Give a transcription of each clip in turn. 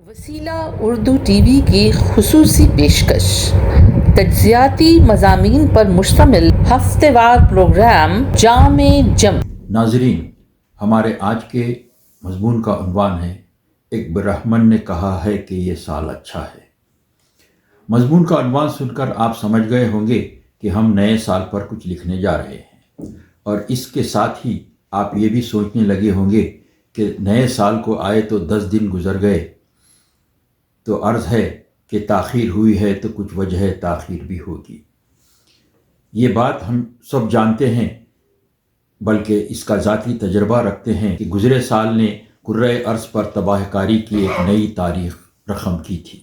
وسیلہ Urdu T V کی خصوصی پیشکش تجزیاتی مضامین پر مشتمل ہفتہ وار پروگرام جام جم۔ ناظرین، ہمارے آج کے مضمون کا عنوان ہے ایک برہمن نے کہا ہے کہ یہ سال اچھا ہے۔ مضمون کا عنوان سن کر آپ سمجھ گئے ہوں گے کہ ہم نئے سال پر کچھ لکھنے جا رہے ہیں، اور اس کے ساتھ ہی آپ یہ بھی سوچنے لگے ہوں گے کہ نئے سال کو آئے تو 10 دن گزر گئے، تو عرض ہے کہ تاخیر ہوئی ہے تو کچھ وجہ تاخیر بھی ہوگی۔ یہ بات ہم سب جانتے ہیں، بلکہ اس کا ذاتی تجربہ رکھتے ہیں کہ گزرے سال نے کرۂ ارض پر تباہ کاری کی ایک نئی تاریخ رقم کی تھی،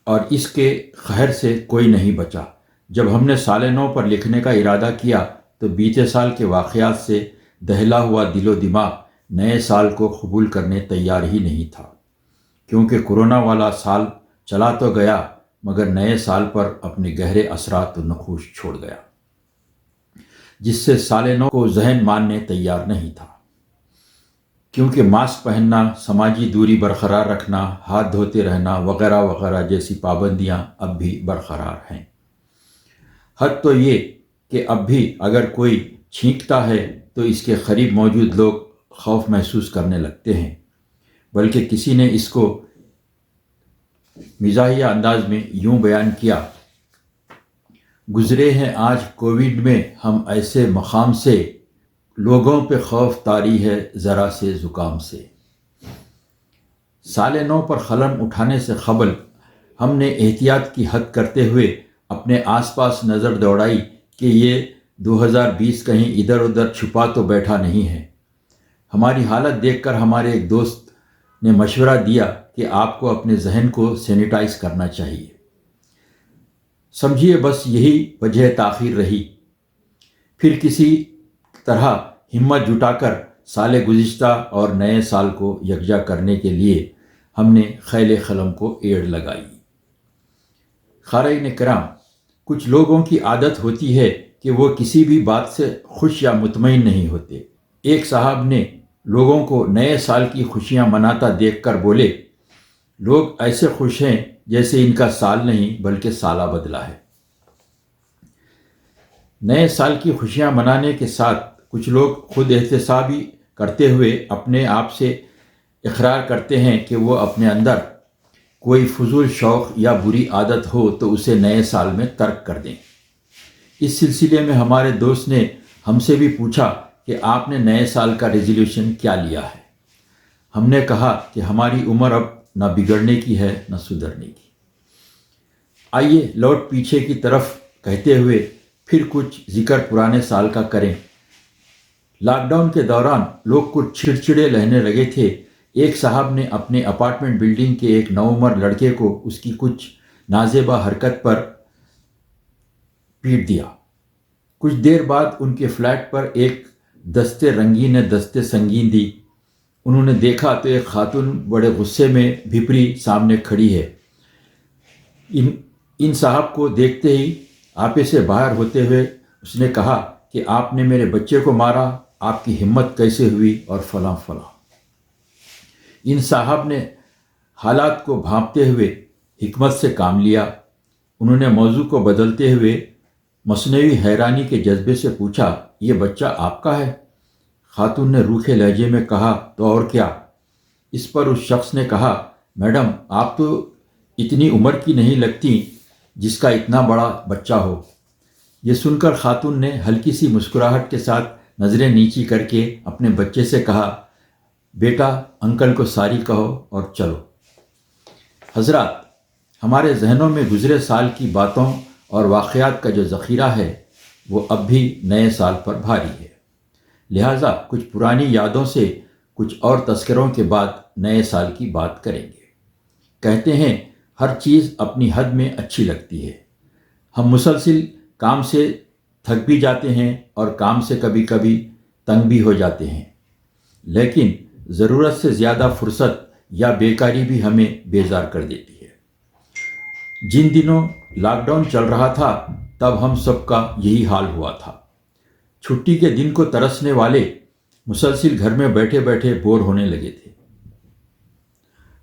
اور اس کے قہر سے کوئی نہیں بچا۔ جب ہم نے سال نو پر لکھنے کا ارادہ کیا تو بیتے سال کے واقعات سے دہلا ہوا دل و دماغ نئے سال کو قبول کرنے تیار ہی نہیں تھا، کیونکہ کورونا والا سال چلا تو گیا مگر نئے سال پر اپنے گہرے اثرات و نقوش چھوڑ گیا، جس سے سال نو کو ذہن ماننے تیار نہیں تھا، کیونکہ ماسک پہننا، سماجی دوری برقرار رکھنا، ہاتھ دھوتے رہنا وغیرہ وغیرہ جیسی پابندیاں اب بھی برقرار ہیں۔ حد تو یہ کہ اب بھی اگر کوئی چھینکتا ہے تو اس کے قریب موجود لوگ خوف محسوس کرنے لگتے ہیں، بلکہ کسی نے اس کو مزاحیہ انداز میں یوں بیان کیا: گزرے ہیں آج کووڈ میں ہم ایسے مقام سے، لوگوں پہ خوف طاری ہے ذرا سے زکام سے۔ سال نو پر قلم اٹھانے سے قبل ہم نے احتیاط کی حد کرتے ہوئے اپنے آس پاس نظر دوڑائی کہ یہ 2020 کہیں ادھر ادھر چھپا تو بیٹھا نہیں ہے۔ ہماری حالت دیکھ کر ہمارے ایک دوست نے مشورہ دیا کہ آپ کو اپنے ذہن کو سینیٹائز کرنا چاہیے۔ سمجھیے بس یہی وجہ تاخیر رہی۔ پھر کسی طرح ہمت جٹا کر سال گزشتہ اور نئے سال کو یکجا کرنے کے لیے ہم نے خیل قلم کو ایڑ لگائی۔ قارئین کرام، کچھ لوگوں کی عادت ہوتی ہے کہ وہ کسی بھی بات سے خوش یا مطمئن نہیں ہوتے۔ ایک صاحب نے لوگوں کو نئے سال کی خوشیاں مناتا دیکھ کر بولے: لوگ ایسے خوش ہیں جیسے ان کا سال نہیں بلکہ سالہ بدلا ہے۔ نئے سال کی خوشیاں منانے کے ساتھ کچھ لوگ خود احتسابی کرتے ہوئے اپنے آپ سے اقرار کرتے ہیں کہ وہ اپنے اندر کوئی فضول شوق یا بری عادت ہو تو اسے نئے سال میں ترک کر دیں۔ اس سلسلے میں ہمارے دوست نے ہم سے بھی پوچھا کہ آپ نے نئے سال کا ریزولوشن کیا لیا ہے؟ ہم نے کہا کہ ہماری عمر اب نہ بگڑنے کی ہے نہ سدھرنے کی۔ آئیے لوٹ پیچھے کی طرف کہتے ہوئے پھر کچھ ذکر پرانے سال کا کریں۔ لاک ڈاؤن کے دوران لوگ کچھ چڑچڑے رہنے لگے تھے۔ ایک صاحب نے اپنے اپارٹمنٹ بلڈنگ کے ایک نوعمر لڑکے کو اس کی کچھ نازیبا حرکت پر پیٹ دیا۔ کچھ دیر بعد ان کے فلیٹ پر ایک دستے رنگین نے دستے سنگین دی۔ انہوں نے دیکھا تو ایک خاتون بڑے غصے میں بھیپری سامنے کھڑی ہے۔ ان صاحب کو دیکھتے ہی آپے سے باہر ہوتے ہوئے اس نے کہا کہ آپ نے میرے بچے کو مارا، آپ کی ہمت کیسے ہوئی، اور فلاں فلاں۔ ان صاحب نے حالات کو بھانپتے ہوئے حکمت سے کام لیا۔ انہوں نے موضوع کو بدلتے ہوئے مصنوعی حیرانی کے جذبے سے پوچھا: یہ بچہ آپ کا ہے؟ خاتون نے روکھے لہجے میں کہا: تو اور کیا؟ اس پر اس شخص نے کہا: میڈم، آپ تو اتنی عمر کی نہیں لگتی جس کا اتنا بڑا بچہ ہو۔ یہ سن کر خاتون نے ہلکی سی مسکراہٹ کے ساتھ نظریں نیچی کر کے اپنے بچے سے کہا: بیٹا، انکل کو ساری کہو اور چلو۔ حضرات، ہمارے ذہنوں میں گزرے سال کی باتوں اور واقعات کا جو ذخیرہ ہے وہ اب بھی نئے سال پر بھاری ہے، لہٰذا کچھ پرانی یادوں سے کچھ اور تذکروں کے بعد نئے سال کی بات کریں گے۔ کہتے ہیں ہر چیز اپنی حد میں اچھی لگتی ہے۔ ہم مسلسل کام سے تھک بھی جاتے ہیں اور کام سے کبھی کبھی تنگ بھی ہو جاتے ہیں، لیکن ضرورت سے زیادہ فرصت یا بیکاری بھی ہمیں بیزار کر دیتی ہے۔ جن دنوں لاک ڈاؤن چل رہا تھا تب ہم سب کا یہی حال ہوا تھا۔ چھٹی کے دن کو ترسنے والے مسلسل گھر میں بیٹھے بیٹھے بور ہونے لگے تھے۔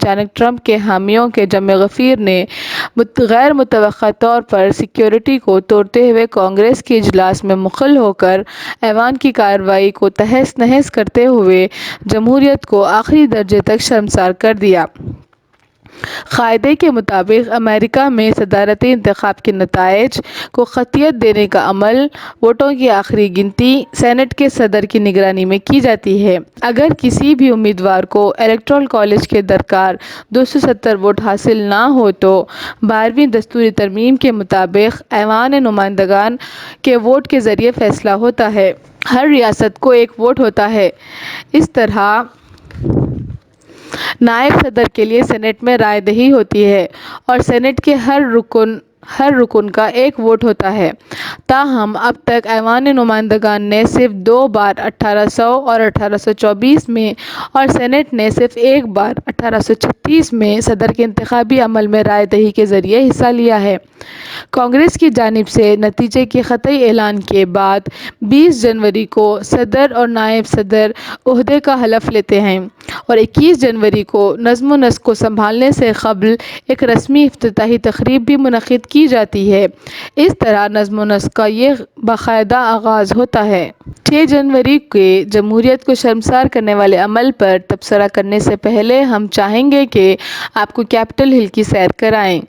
اچانک ٹرمپ کے حامیوں کے جمع غفیر نے غیر متوقع طور پر سیکیورٹی کو توڑتے ہوئے کانگریس کے اجلاس میں مخل ہو کر ایوان کی کارروائی کو تہس نہس کرتے ہوئے جمہوریت کو آخری درجے تک شرمسار کر دیا۔ قاعدے کے مطابق امریکہ میں صدارتی انتخاب کے نتائج کو قطعیت دینے کا عمل ووٹوں کی آخری گنتی سینٹ کے صدر کی نگرانی میں کی جاتی ہے۔ اگر کسی بھی امیدوار کو الیکٹورل کالج کے درکار 270 ووٹ حاصل نہ ہو تو 12ویں دستوری ترمیم کے مطابق ایوان نمائندگان کے ووٹ کے ذریعے فیصلہ ہوتا ہے۔ ہر ریاست کو ایک ووٹ ہوتا ہے۔ اس طرح نائب صدر کے لیے سینٹ میں رائے دہی ہوتی ہے اور سینٹ کے ہر رکن کا ایک ووٹ ہوتا ہے۔ تاہم اب تک ایوان نمائندگان نے صرف 2 بار 1800 اور 1824 میں اور سینٹ نے صرف 1 بار 1836 میں صدر کے انتخابی عمل میں رائے دہی کے ذریعے حصہ لیا ہے۔ کانگریس کی جانب سے نتیجے کے قطعی اعلان کے بعد 20 جنوری کو صدر اور نائب صدر عہدے کا حلف لیتے ہیں اور 21 جنوری کو نظم و نسق کو سنبھالنے سے قبل ایک رسمی افتتاحی تقریب بھی منعقد کی جاتی ہے۔ اس طرح نظم و نسق کا یہ باقاعدہ آغاز ہوتا ہے۔ 6 جنوری کے جمہوریت کو شرمسار کرنے والے عمل پر تبصرہ کرنے سے پہلے ہم چاہیں گے کہ آپ کو کیپٹل ہل کی سیر کرائیں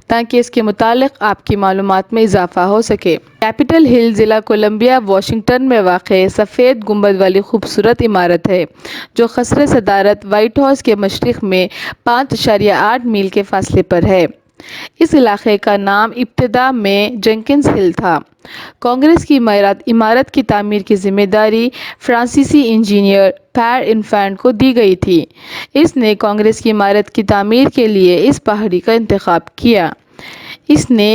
تاکہ اس کے متعلق آپ کی معلومات میں اضافہ ہو سکے۔ کیپٹل ہل ضلع کولمبیا واشنگٹن میں واقع سفید گنبد والی خوبصورت عمارت ہے جو قصر صدارت وائٹ ہاؤس کے مشرق میں 5.8 میل کے فاصلے پر ہے۔ اس علاقے کا نام ابتدا میں جینکنز ہل تھا۔ کانگریس کی عمارت کی تعمیر کی ذمہ داری فرانسیسی انجینئر پیئر انفانٹ کو دی گئی تھی۔ اس نے کانگریس کی عمارت کی تعمیر کے لیے اس پہاڑی کا انتخاب کیا۔ اس نے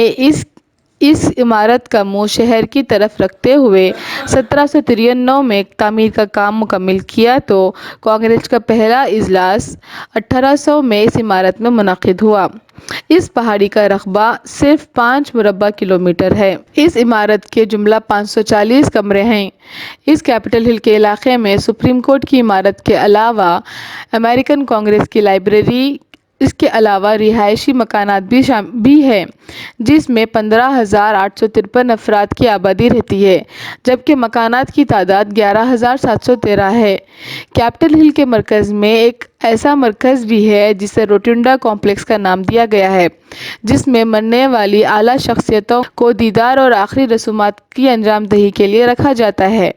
اس عمارت کا منہ شہر کی طرف رکھتے ہوئے 1793 میں تعمیر کا کام مکمل کیا تو کانگریس کا پہلا اجلاس 1800 میں اس عمارت میں منعقد ہوا۔ اس پہاڑی کا رقبہ صرف 5 مربع کلومیٹر ہے۔ اس عمارت کے جملہ 540 کمرے ہیں۔ اس کیپٹل ہل کے علاقے میں سپریم کورٹ کی عمارت کے علاوہ امریکن کانگریس کی لائبریری اس کے علاوہ رہائشی مکانات بھی ہیں جس میں 15,853 افراد کی آبادی رہتی ہے جبکہ مکانات کی تعداد 11,713 ہے۔ کیپٹل ہل کے مرکز میں ایک ایسا مرکز بھی ہے جسے روٹنڈا کمپلیکس کا نام دیا گیا ہے جس میں مرنے والی اعلیٰ شخصیتوں کو دیدار اور آخری رسومات کی انجام دہی کے لیے رکھا جاتا ہے۔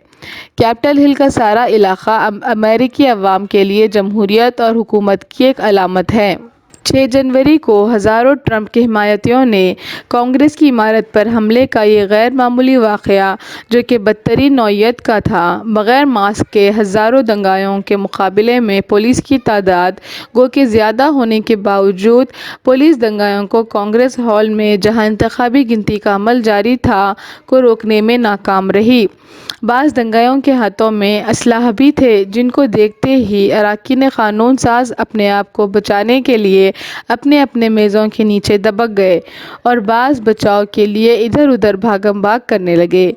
کیپٹل ہل کا سارا علاقہ امریکی عوام کے لیے جمہوریت اور حکومت کی ایک علامت ہے۔ 6 جنوری کو ہزاروں ٹرمپ کے حمایتیوں نے کانگریس کی عمارت پر حملے کا یہ غیر معمولی واقعہ جو کہ بدترین نوعیت کا تھا بغیر ماسک کے ہزاروں دنگائیوں کے مقابلے میں پولیس کی تعداد گو کہ زیادہ ہونے کے باوجود پولیس دنگائیوں کو کانگریس ہال میں جہاں انتخابی گنتی کا عمل جاری تھا کو روکنے میں ناکام رہی۔ بعض دنگائیوں کے ہاتھوں میں اسلحہ بھی تھے جن کو دیکھتے ہی اراکین قانون ساز اپنے آپ کو بچانے کے لیے اپنے اپنے میزوں کے نیچے دبک گئے اور بعض بچاؤ کے لیے ادھر ادھر بھاگم بھاگ کرنے لگے۔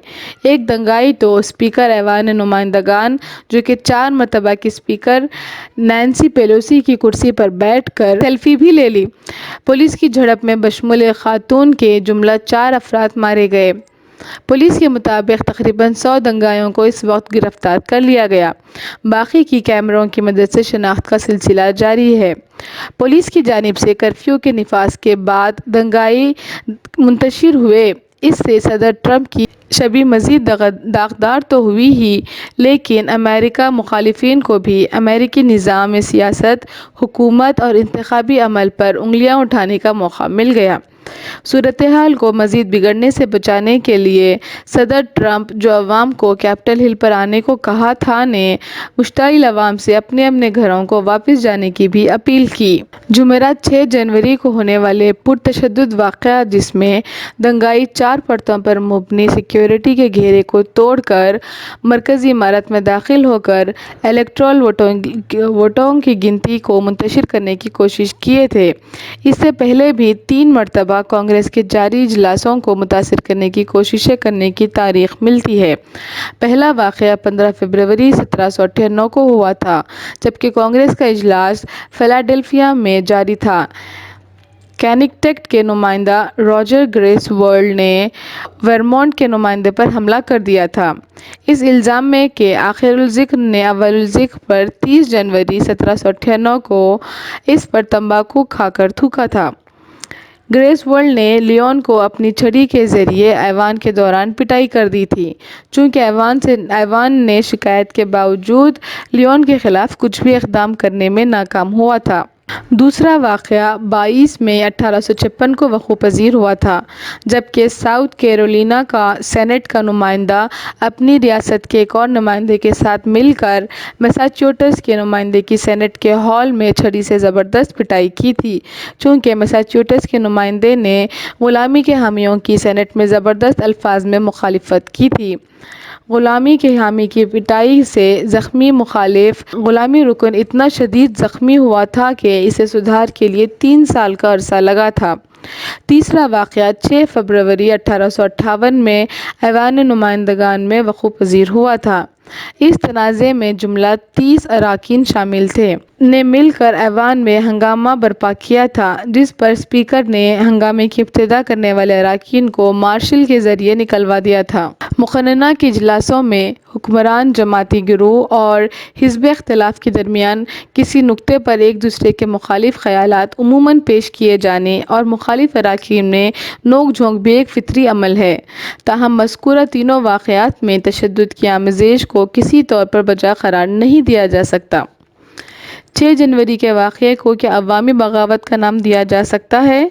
ایک دنگائی تو اسپیکر ایوان نمائندگان جو کہ 4 مرتبہ کی اسپیکر نینسی پیلوسی کی کرسی پر بیٹھ کر سیلفی بھی لے لی۔ پولیس کی جھڑپ میں بشمول ایک خاتون کے جملہ 4 افراد مارے گئے۔ پولیس کے مطابق تقریباً 100 دنگائیوں کو اس وقت گرفتار کر لیا گیا۔ باقی کی کیمروں کی مدد سے شناخت کا سلسلہ جاری ہے۔ پولیس کی جانب سے کرفیو کے نفاذ کے بعد دنگائی منتشر ہوئے۔ اس سے صدر ٹرمپ کی چھبی مزید داغدار تو ہوئی ہی لیکن امریکہ مخالفین کو بھی امریکی نظام سیاست، حکومت اور انتخابی عمل پر انگلیاں اٹھانے کا موقع مل گیا۔ صورتحال کو مزید بگڑنے سے بچانے کے لیے صدر ٹرمپ جو عوام کو کیپٹل ہل پر آنے کو کہا تھا نے مشتعل عوام سے اپنے اپنے گھروں کو واپس جانے کی بھی اپیل کی۔ جمعرات 6 جنوری کو ہونے والے پرتشدد واقعہ جس میں دنگائی 4 پرتوں پر مبنی سیکیورٹی سیکیورٹی کے گھیرے کو توڑ کر مرکزی عمارت میں داخل ہو کر الیکٹورل ووٹوں کی گنتی کو منتشر کرنے کی کوشش کیے تھے۔ اس سے پہلے بھی 3 مرتبہ کانگریس کے جاری اجلاسوں کو متاثر کرنے کی کوششیں کرنے کی تاریخ ملتی ہے۔ پہلا واقعہ 15 فروری 1798 کو ہوا تھا، جبکہ کانگریس کا اجلاس فیلاڈیلفیا میں جاری تھا۔ کینیکٹک کے نمائندہ راجر گریس ولڈ نے ورمونٹ کے نمائندے پر حملہ کر دیا تھا، اس الزام میں کہ آخر الذکر نے اول الذکر پر 30 جنوری 1798 کو اس پر تمباکو کھا کر تھوکا تھا۔ گریس ولڈ نے لیون کو اپنی چھڑی کے ذریعے ایوان کے دوران پٹائی کر دی تھی، چونکہ ایوان نے شکایت کے باوجود لیون کے خلاف کچھ بھی اقدام کرنے میں ناکام ہوا تھا۔ دوسرا واقعہ 22 مئی 1856 کو وقوع پذیر ہوا تھا، جبکہ ساؤتھ کیرولینا کا سینٹ کا نمائندہ اپنی ریاست کے ایک اور نمائندے کے ساتھ مل کر میساچیوسیٹس کے نمائندے کی سینٹ کے ہال میں چھڑی سے زبردست پٹائی کی تھی، چونکہ میساچیوسیٹس کے نمائندے نے غلامی کے حامیوں کی سینٹ میں زبردست الفاظ میں مخالفت کی تھی۔ غلامی کے حامی کی پٹائی سے زخمی مخالف غلامی رکن اتنا شدید زخمی ہوا تھا کہ اسے سدھار کے لیے 3 سال کا عرصہ لگا تھا۔ تیسرا واقعہ 6 فروری 1858 میں ایوان نمائندگان میں وقوع پذیر ہوا تھا۔ اس تنازع میں جملہ 30 اراکین شامل تھے نے مل کر ایوان میں ہنگامہ برپا کیا تھا، جس پر اسپیکر نے ہنگامے کی ابتدا کرنے والے اراکین کو مارشل کے ذریعے نکلوا دیا تھا۔ مقننہ کے اجلاسوں میں حکمران جماعتی گروہ اور حزب اختلاف کے درمیان کسی نکتے پر ایک دوسرے کے مخالف خیالات عموماً پیش کیے جانے اور مخالف اراکین میں نوک جھونک بھی ایک فطری عمل ہے، تاہم مذکورہ تینوں واقعات میں تشدد کی آمیزش کو کسی طور پر بجا قرار نہیں دیا جا سکتا۔ 6 جنوری کے واقعے کو کیا عوامی بغاوت کا نام دیا جا سکتا ہے؟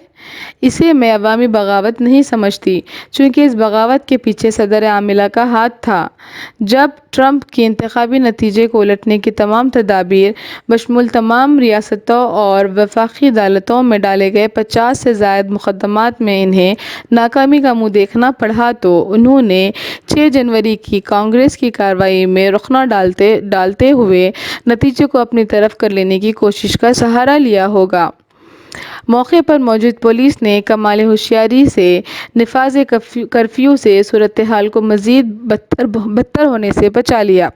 اسے میں عوامی بغاوت نہیں سمجھتی، چونکہ اس بغاوت کے پیچھے صدر عاملہ کا ہاتھ تھا۔ جب ٹرمپ کے انتخابی نتیجے کو الٹنے کی تمام تدابیر بشمول تمام ریاستوں اور وفاقی عدالتوں میں ڈالے گئے 50 سے زائد مقدمات میں انہیں ناکامی کا منہ دیکھنا پڑا تو انہوں نے 6 جنوری کی کانگریس کی کارروائی میں رخنہ ڈالتے ہوئے نتیجے کو اپنی طرف کر لینے کی کوشش کا سہارا لیا ہوگا۔ موقع پر موجود پولیس نے کمال ہوشیاری سے نفاذ کرفیو سے صورتحال کو مزید بدتر ہونے سے بچا لیا۔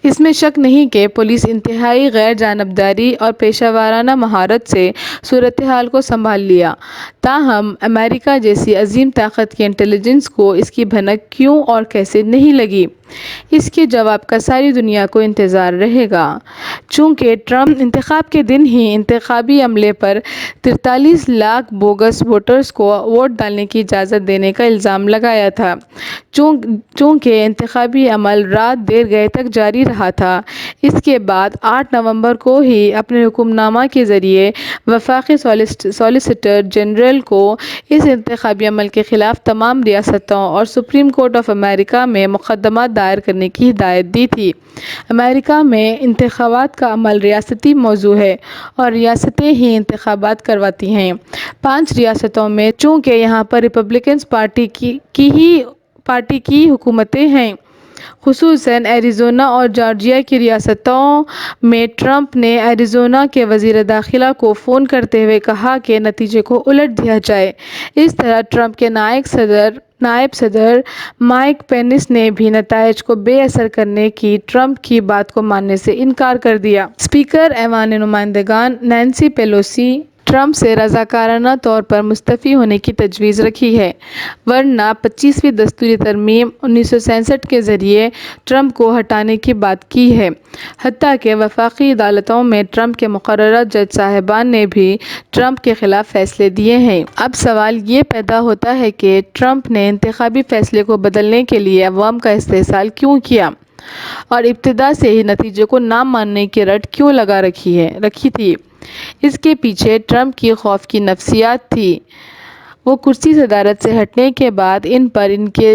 اس میں شک نہیں کہ پولیس انتہائی غیر جانبداری اور پیشہ ورانہ مہارت سے صورتحال کو سنبھال لیا، تاہم امریکہ جیسی عظیم طاقت کی انٹیلی جنس کو اس کی بھنک کیوں اور کیسے نہیں لگی؟ اس کے جواب کا ساری دنیا کو انتظار رہے گا، چونکہ ٹرمپ انتخاب کے دن ہی انتخابی عملے پر 43 لاکھ بوگس ووٹرز کو ووٹ ڈالنے کی اجازت دینے کا الزام لگایا تھا۔ چونکہ انتخابی عمل رات دیر گئے تک جاری رہا تھا، اس کے بعد 8 نومبر کو ہی اپنے حکم نامہ کے ذریعے وفاقی سالیسیٹر جنرل کو اس انتخابی عمل کے خلاف تمام ریاستوں اور سپریم کورٹ آف امریکہ میں مقدمات دائر کرنے کی ہدایت دی تھی۔ امریکہ میں انتخابات کا عمل ریاستی موضوع ہے اور ریاستیں ہی انتخابات کرواتی ہیں۔ 5 ریاستوں میں چونکہ یہاں پر ریپبلکن پارٹی کی حکومتیں ہیں، خصوصاً ایریزونا اور جارجیا کی ریاستوں میں ٹرمپ نے ایریزونا کے وزیر داخلہ کو فون کرتے ہوئے کہا کہ نتیجے کو الٹ دیا جائے۔ اس طرح ٹرمپ کے نائب صدر مائک پینس نے بھی نتائج کو بے اثر کرنے کی ٹرمپ کی بات کو ماننے سے انکار کر دیا۔ اسپیکر ایوان نمائندگان نینسی پیلوسی ٹرمپ سے رضاکارانہ طور پر مستعفی ہونے کی تجویز رکھی ہے، ورنہ 25ویں دستوری ترمیم 1967 کے ذریعے ٹرمپ کو ہٹانے کی بات کی ہے۔ حتیٰ کہ وفاقی عدالتوں میں ٹرمپ کے مقررہ جج صاحبان نے بھی ٹرمپ کے خلاف فیصلے دیے ہیں۔ اب سوال یہ پیدا ہوتا ہے کہ ٹرمپ نے انتخابی فیصلے کو بدلنے کے لیے عوام کا استحصال کیوں کیا اور ابتدا سے ہی نتیجے کو نہ ماننے کی رٹ کیوں لگا رکھی تھی؟ اس کے پیچھے ٹرمپ کی خوف کی نفسیات تھی۔ وہ کرسی صدارت سے ہٹنے کے بعد ان پر ان کے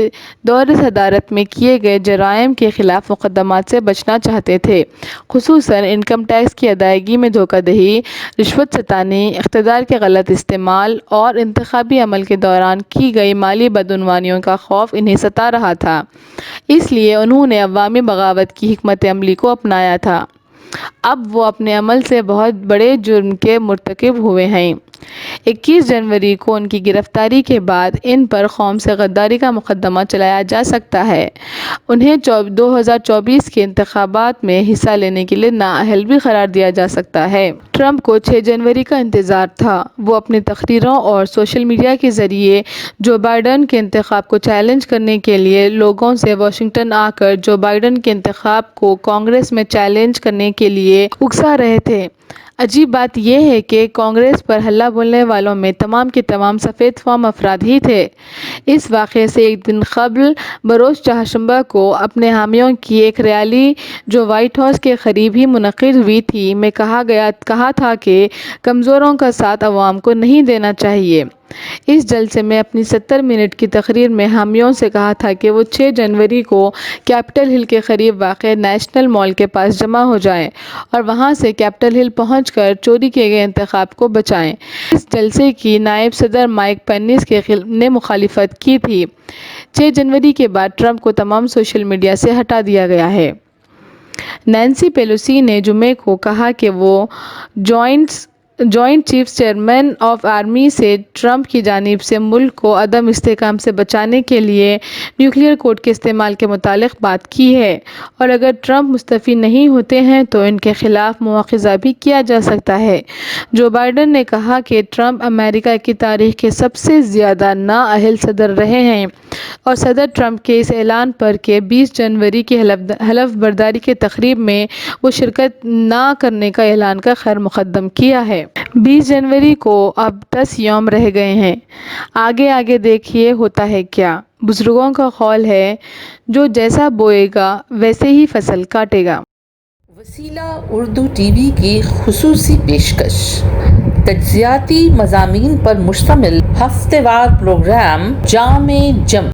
دور صدارت میں کیے گئے جرائم کے خلاف مقدمات سے بچنا چاہتے تھے، خصوصاً انکم ٹیکس کی ادائیگی میں دھوکہ دہی، رشوت ستانی، اقتدار کے غلط استعمال اور انتخابی عمل کے دوران کی گئی مالی بدعنوانیوں کا خوف انہیں ستا رہا تھا، اس لیے انہوں نے عوامی بغاوت کی حکمت عملی کو اپنایا تھا۔ اب وہ اپنے عمل سے بہت بڑے جرم کے مرتکب ہوئے ہیں۔ 21 جنوری کو ان کی گرفتاری کے بعد ان پر قوم سے غداری کا مقدمہ چلایا جا سکتا ہے۔ انہیں 2024 کے انتخابات میں حصہ لینے کے لیے نااہل بھی قرار دیا جا سکتا ہے۔ ٹرمپ کو 6 جنوری کا انتظار تھا۔ وہ اپنی تقریروں اور سوشل میڈیا کے ذریعے جو بائیڈن کے انتخاب کو چیلنج کرنے کے لیے لوگوں سے واشنگٹن آ کر جو بائیڈن کے انتخاب کو کانگریس میں چیلنج کرنے کے لیے اکسا رہے تھے۔ عجیب بات یہ ہے کہ کانگریس پر ہلہ بولنے والوں میں تمام کے تمام سفید فام افراد ہی تھے۔ اس واقعے سے ایک دن قبل بروز چہارشنبہ کو اپنے حامیوں کی ایک ریلی جو وائٹ ہاؤس کے قریب ہی منعقد ہوئی تھی میں کہا تھا کہ کمزوروں کا ساتھ عوام کو نہیں دینا چاہیے۔ اس جلسے میں اپنی 70 منٹ کی تقریر میں حامیوں سے کہا تھا کہ وہ 6 جنوری کو کیپٹل ہل کے قریب واقع نیشنل مال کے پاس جمع ہو جائیں اور وہاں سے کیپٹل ہل پہنچ کر چوری کیے گئے انتخاب کو بچائیں۔ اس جلسے کی نائب صدر مائک پینس نے مخالفت کی تھی۔ 6 جنوری کے بعد ٹرمپ کو تمام سوشل میڈیا سے ہٹا دیا گیا ہے۔ نینسی پیلوسی نے جمعے کو کہا کہ وہ joint chief chairman of army سے ٹرمپ کی جانب سے ملک کو عدم استحکام سے بچانے کے لیے نیوکلیئر کوڈ کے استعمال کے متعلق بات کی ہے اور اگر ٹرمپ مستعفی نہیں ہوتے ہیں تو ان کے خلاف مواخذہ بھی کیا جا سکتا ہے۔ جو بائیڈن نے کہا کہ ٹرمپ امریکہ کی تاریخ کے سب سے زیادہ نااہل صدر رہے ہیں اور صدر ٹرمپ کے اس اعلان پر کہ 20 جنوری کی حلف برداری کی تقریب میں وہ شرکت نہ کرنے کا اعلان کا خیر مقدم کیا ہے۔ 20 جنوری کو اب 10 یوم رہ گئے ہیں۔ آگے دیکھیے ہوتا ہے کیا۔ بزرگوں کا قول ہے جو جیسا بوئے گا ویسے ہی فصل کاٹے گا۔ وسیلہ اردو ٹی وی کی خصوصی پیشکش، تجزیاتی مضامین پر مشتمل ہفتہ وار پروگرام جام